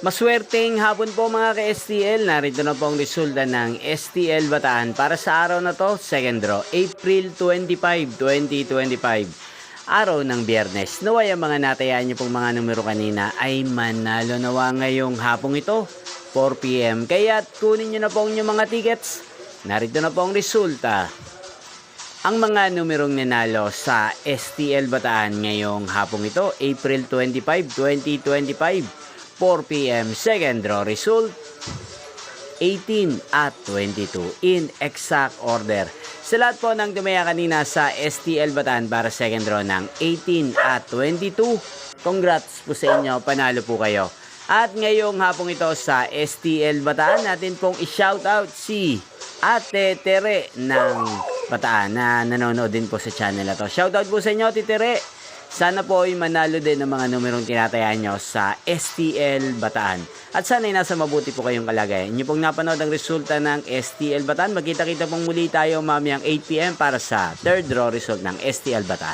Maswerteng hapon po mga ka-STL. Narito na po ang resulta ng STL Bataan para sa araw na to, second draw, April 25, 2025. Araw ng Biyernes. Naway ang mga natayaan nyo pong mga numero kanina ay manalo nawa ngayong hapong ito, 4 PM. Kaya kunin nyo na po ang inyong mga tickets. Narito na po ang resulta. Ang mga numerong nanalo sa STL Bataan ngayong hapong ito, April 25, 2025. 4 PM, second draw result, 18 at 22 in exact order. Sa lahat po ng tumaya kanina sa STL Bataan para second draw ng 18 at 22, congrats po sa inyo, panalo po kayo. At ngayong hapong ito sa STL Bataan, natin pong i-shoutout si Ate Tere ng Bataan na nanonood din po sa channel na to. Shoutout po sa inyo, Ate Tere. Sana po ay manalo din ng mga numerong tinatayaan nyo sa STL Bataan. At sana ay nasa mabuti po kayong kalagayan. Inyo pong napanood ang resulta ng STL Bataan. Magkita-kita pong muli tayo mamayang 8 PM para sa third draw result ng STL Bataan.